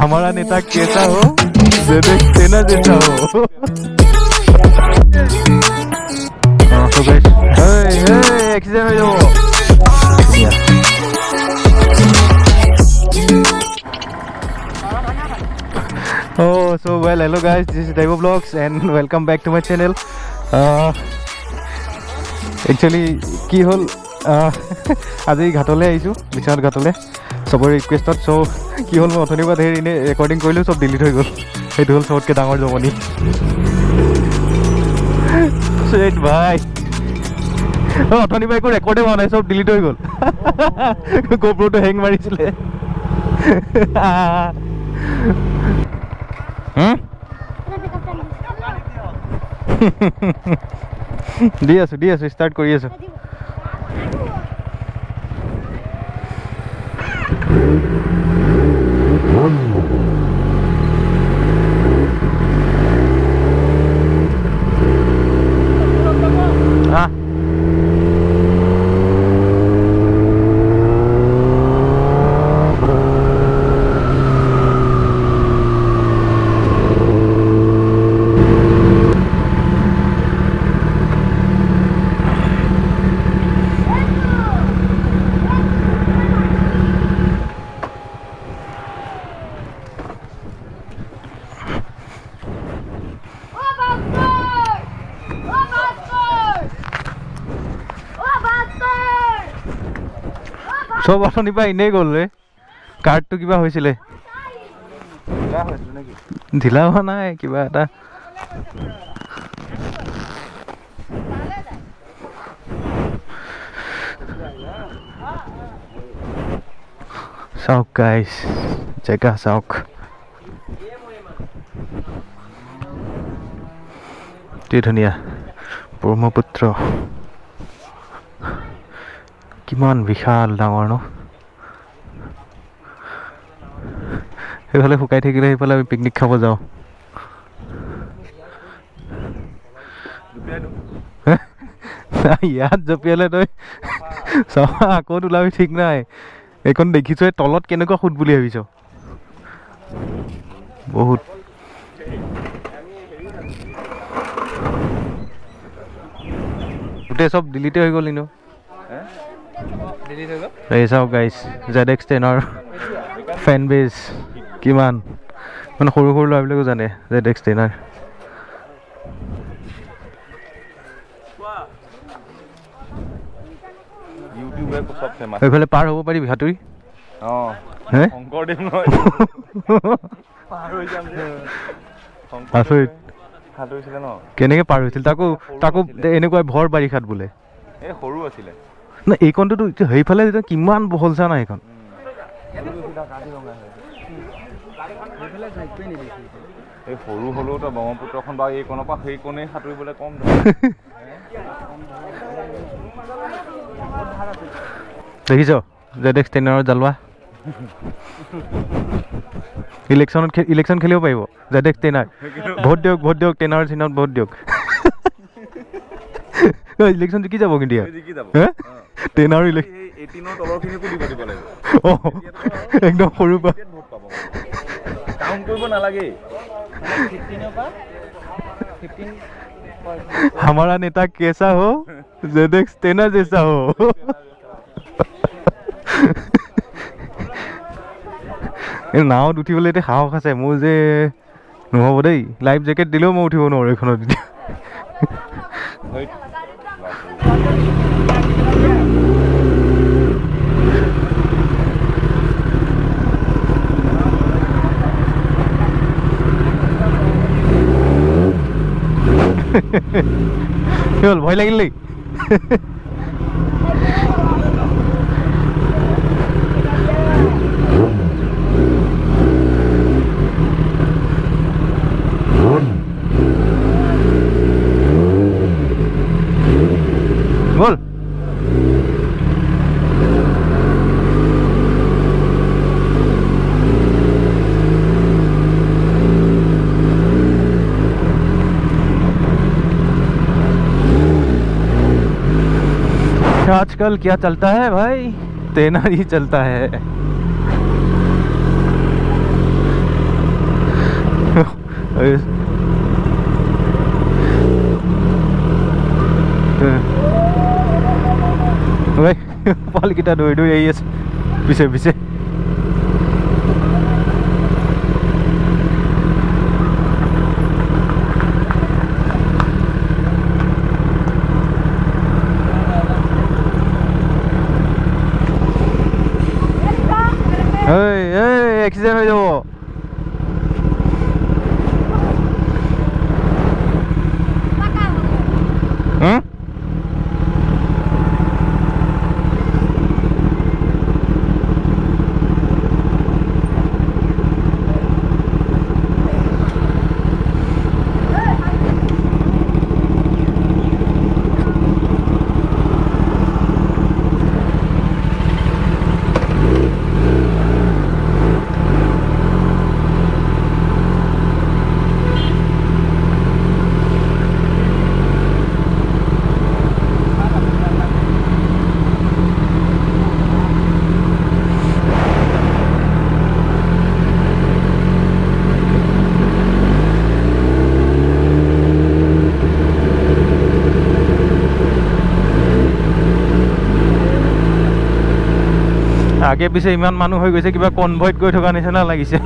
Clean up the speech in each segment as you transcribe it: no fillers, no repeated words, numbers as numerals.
हमारा नेता कैसा हो देखते ना जैसा हो। तो गाइस एक्सीडेंट हो जाओ। Oh, so well, hello guys, this is Devo Vlogs and welcome back to my channel. Actually, কি হল আজি ঘাটলে আহিছো, বিশ্বনাথ ঘাটলে সবৰে ৰিকুৱেষ্টত। চ' কি হ'ল মই অথনিৰ পৰা ধেৰ এনে ৰেকৰ্ডিং কৰিলোঁ, চব ডিলিট হৈ গ'ল। সেইটো হ'ল চবতকৈ ডাঙৰ জমনি। ভাই অথনিৰ পৰা একো ৰেকৰ্ডে হোৱা নাই, চব ডিলিট হৈ গ'ল। গোপ্ৰটো হেং মাৰিছিলে। দি আছো ষ্টাৰ্ট কৰি আছো। চব অথনিৰ পৰা এনেই গ'ল ৰে। কাৰ্ডটো কিবা হৈছিলে, ঢিলা হোৱা নাই, কিবা এটা চাওক গাইছ, জেগা চাওক। কি ধুনীয়া ব্ৰহ্মপুত্ৰ, কিমান বিশাল ডাঙৰ ন। সেইফালে শুকাই থাকিলে সেইফালে আমি পিকনিক খাব যাওঁ। ইয়াত জঁপিয়ালে তই চাবা আকৌ ওলাবি ঠিক নাই। এইখন দেখিছই তলত কেনেকুৱা সুত বুলি ভাবিছ। বহুত গোটেই চব ডিলিটে হৈ গ'ল ইনো। এই চাওক গাইছ, ZX10ৰ ফেন বেজ কিমান, মানে সৰু সৰু ল'ৰাবিলাকো জানে ZX10R। এইফালে পাৰ হ'ব পাৰিবি সাঁতুৰি? কেনেকে পাৰ হৈছিল? তাকো এনেকুৱা ভৰ বাৰিষাত বোলে। সৰু আছিলে না এইকণটোতো, সেইফালে কিমান বহল চা নাই এইখন। এই সৰু হ'লেও তই ব্ৰহ্মপুত্ৰখন বা এইকণৰ পৰা সেইকণেই সাঁতুৰিবলৈ কম। দেখিছ ZX10R জালোৱা? ইলেকশ্যন খেলিব পাৰিব ZX10R। ভোট দিয়ক 10R চিনত ভোট দিয়ক। ইলেকশ্যন জিকি যাব কিন্তু ইয়াত 10R একদম সৰুৰ পৰা हमारा नेता कैसा हो ZX10R जैसा हो। নাৱত উঠিবলৈ এতিয়া সাহস আছে মোৰ যে নহ'ব দেই। লাইফ জেকেট দিলেও মই উঠিব নোৱাৰোঁ এইখনত এতিয়া। কি হ'ল, ভয় লাগিল নেকি? বল आजकल क्या चलता है भाई, 10R ही चलता है। পোৱালিকেইটা দৌৰি দৌৰি আহি আছে পিছে পিছে। এক্সিডেণ্ট হৈ যাব। আগে পিছে ইমান মানুহ হৈ গৈছে, কিবা কনভয়ত গৈ থকা নিচিনা লাগিছে।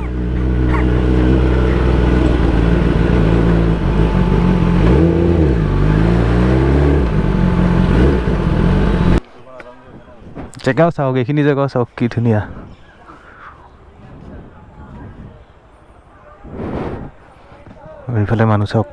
জেগাও চাওক, এইখিনি জেগাও চাওক কি ধুনীয়া। এইফালে মানুহ চাওক।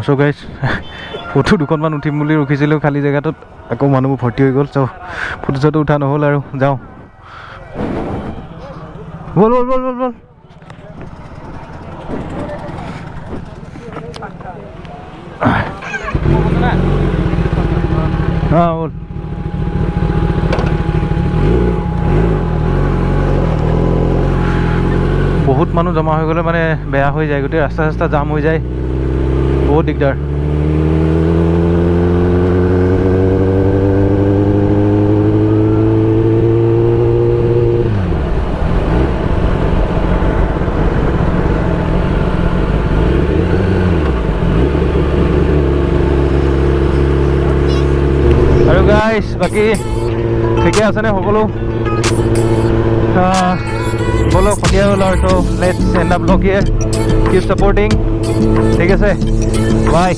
চ' গাইজ ফটো দুখনমান উঠিম বুলি ৰখিছিলোঁ খালী জেগাটোত, আকৌ মানুহবোৰ ভৰ্তি হৈ গ'ল। চ' ফটো চটো উঠা নহ'ল আৰু যাওঁ। ব'ল ব'ল ব'ল ব'ল ব'ল। অঁ ব'ল। বহুত মানুহ জমা হৈ গ'লে মানে বেয়া হৈ যায়, গোটেই ৰাস্তা চাস্তা জাম হৈ যায়, বহুত দিগদাৰ। আৰু গাইজ বাকী ঠিকে আছেনে সকলো? ব'লক সন্ধিয়া হ'ল আৰু। So' let's end up blog here, keep supporting. ঠিক আছে, বাই।